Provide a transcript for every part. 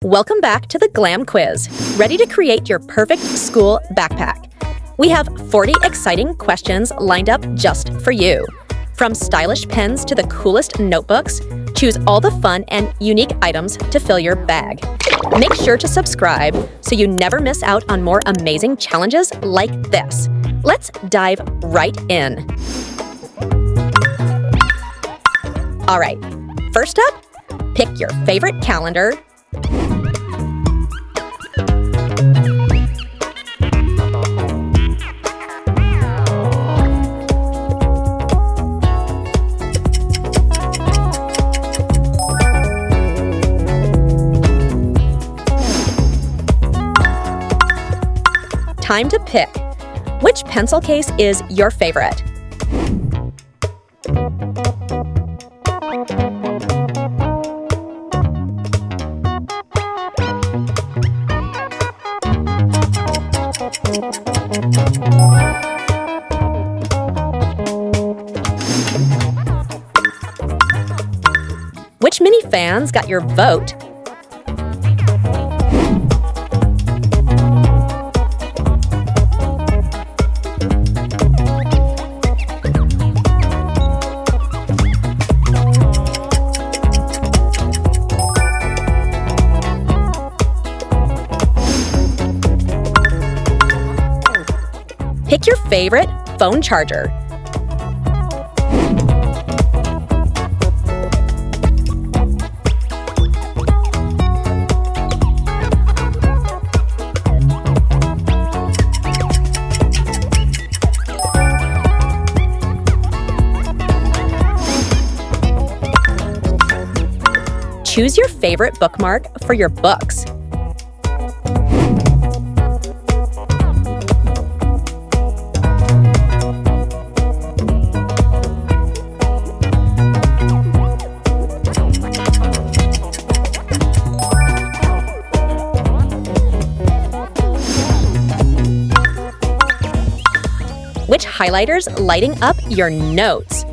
Welcome back to the GlamQuiz, ready to create your perfect school backpack. We have 40 exciting questions lined up just for you. From stylish pens to the coolest notebooks, choose all the fun and unique items to fill your bag. Make sure to subscribe so you never miss out on more amazing challenges like this. Let's dive right in. All right, first up, pick your favorite calendar. Time to pick. Which pencil case is your favorite? Which mini fans got your vote? Pick your favorite phone charger. Choose your favorite bookmark for your books. Which highlighters lighting up your notes?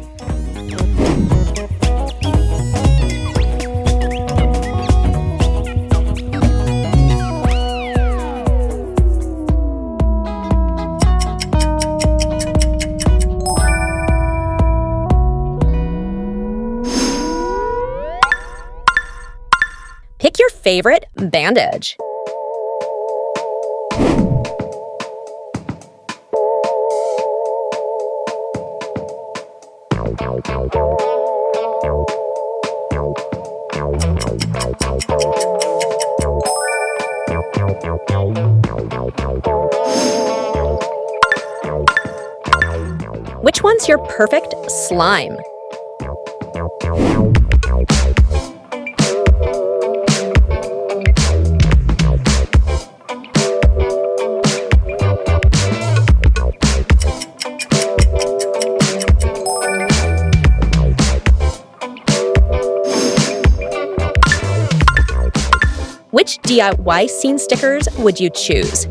Pick your favorite bandage. Which one's your perfect slime? Which DIY scene stickers would you choose?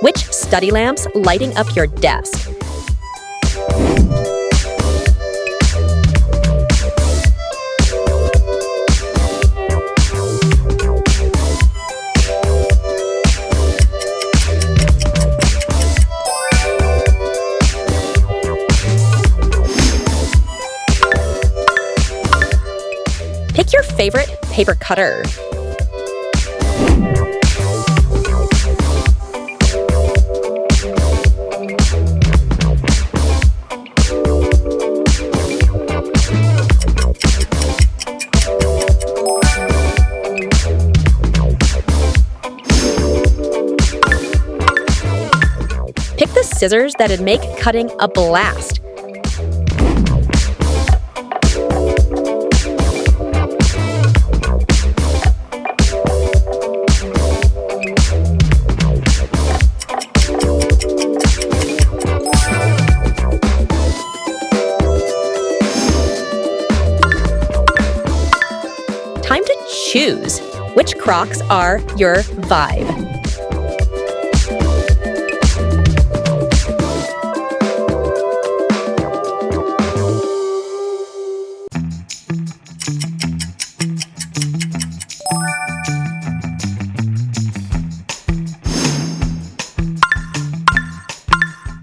Which study lamps lighting up your desk? Pick your favorite paper cutter. Pick the scissors that'd make cutting a blast. choose. Which Crocs are your vibe?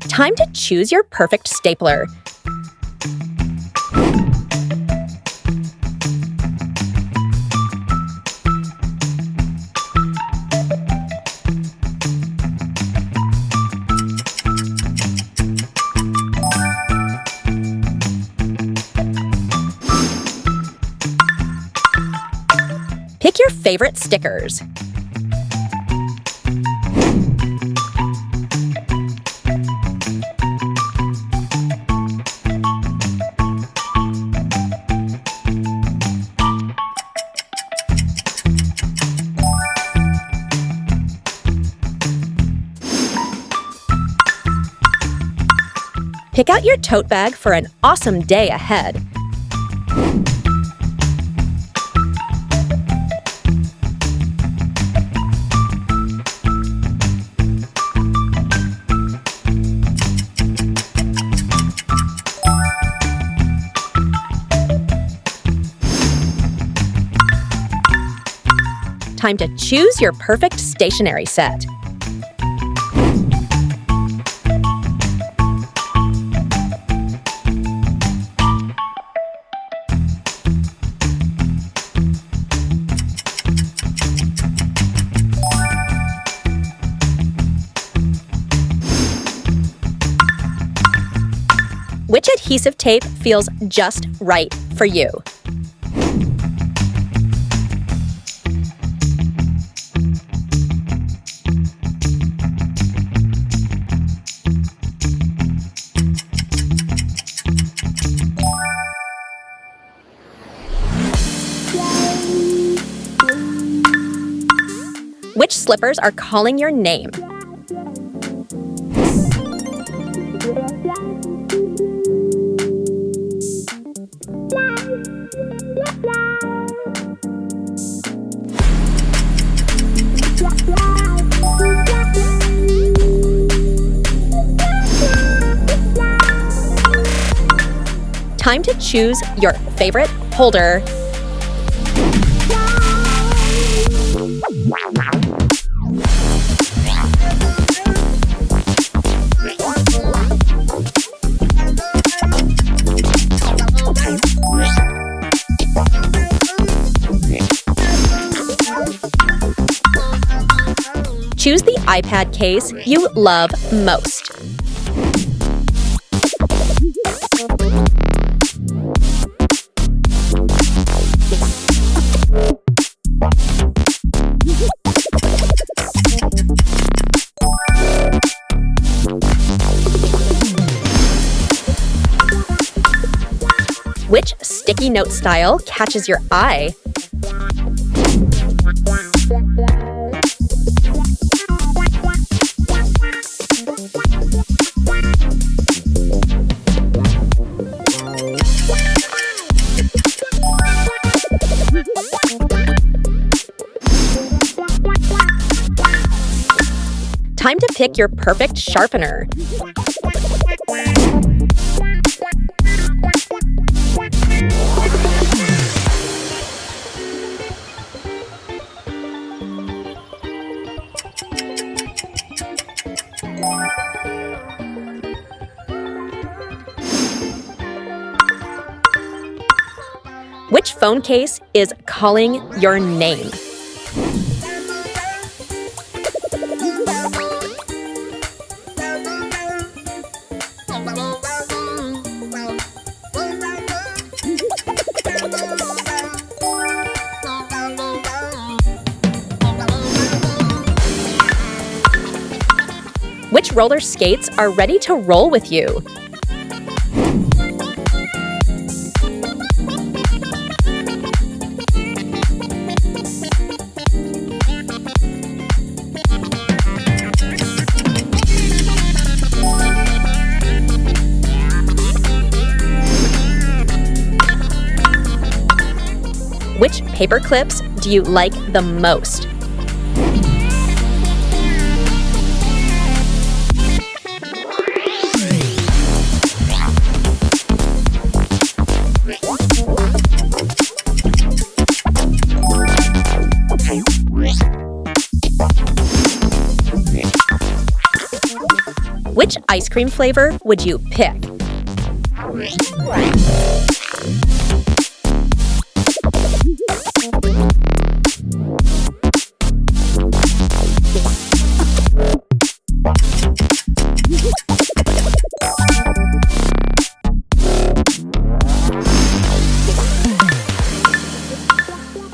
Time to choose your perfect stapler. Pick your favorite stickers. Pick out your tote bag for an awesome day ahead. Time to choose your perfect stationery set. Which adhesive tape feels just right for you? Which slippers are calling your name? Time to choose your favorite holder. Choose the iPad case you love most. Which sticky note style catches your eye? Time to pick your perfect sharpener. Which phone case is calling your name? Which roller skates are ready to roll with you? Which paper clips do you like the most? Which ice cream flavor would you pick?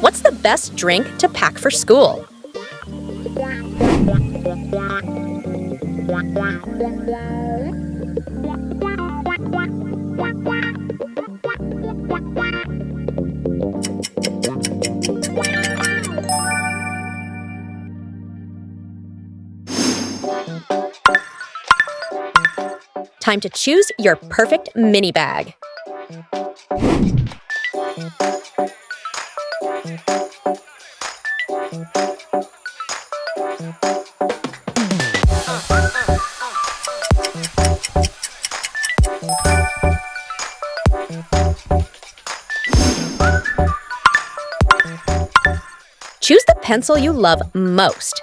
What's the best drink to pack for school? Time to choose your perfect mini bag. Choose the pencil you love most.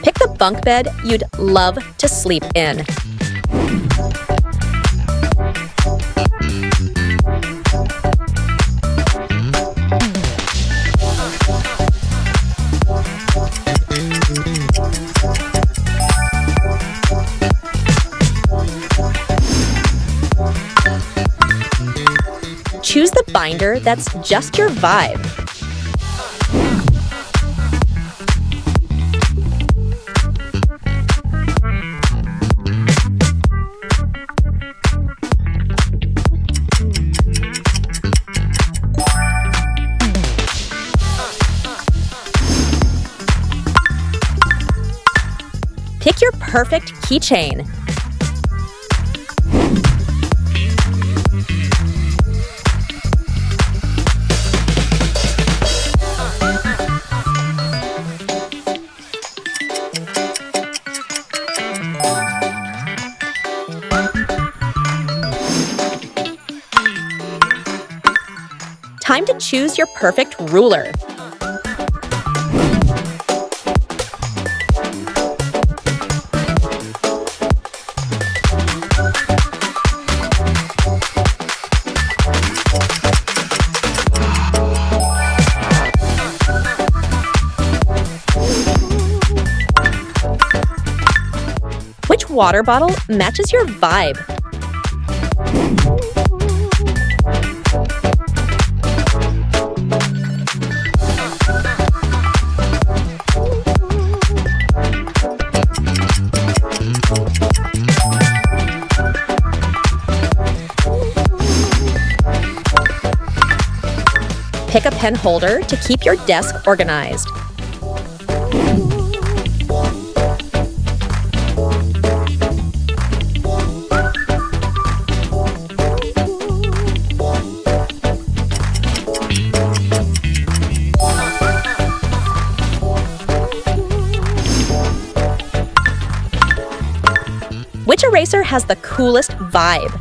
Pick the bunk bed you'd love to sleep in. Choose the binder that's just your vibe. Pick your perfect keychain. Time to choose your perfect ruler. Which water bottle matches your vibe? Pick a pen holder to keep your desk organized. Which eraser has the coolest vibe?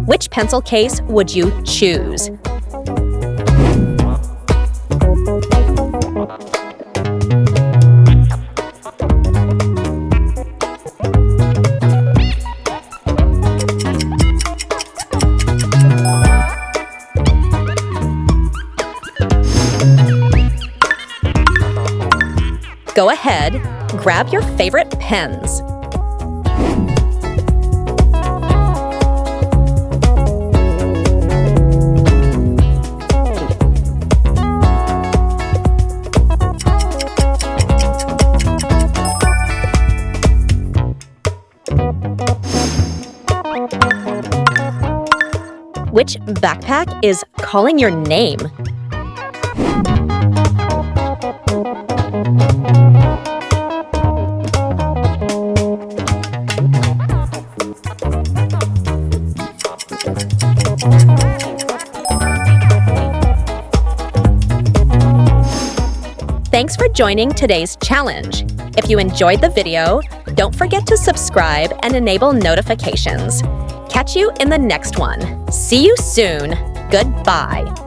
Which pencil case would you choose? Go ahead, grab your favorite pens. Which backpack is calling your name? Thanks for joining today's challenge. If you enjoyed the video, don't forget to subscribe and enable notifications. Catch you in the next one. See you soon. Goodbye.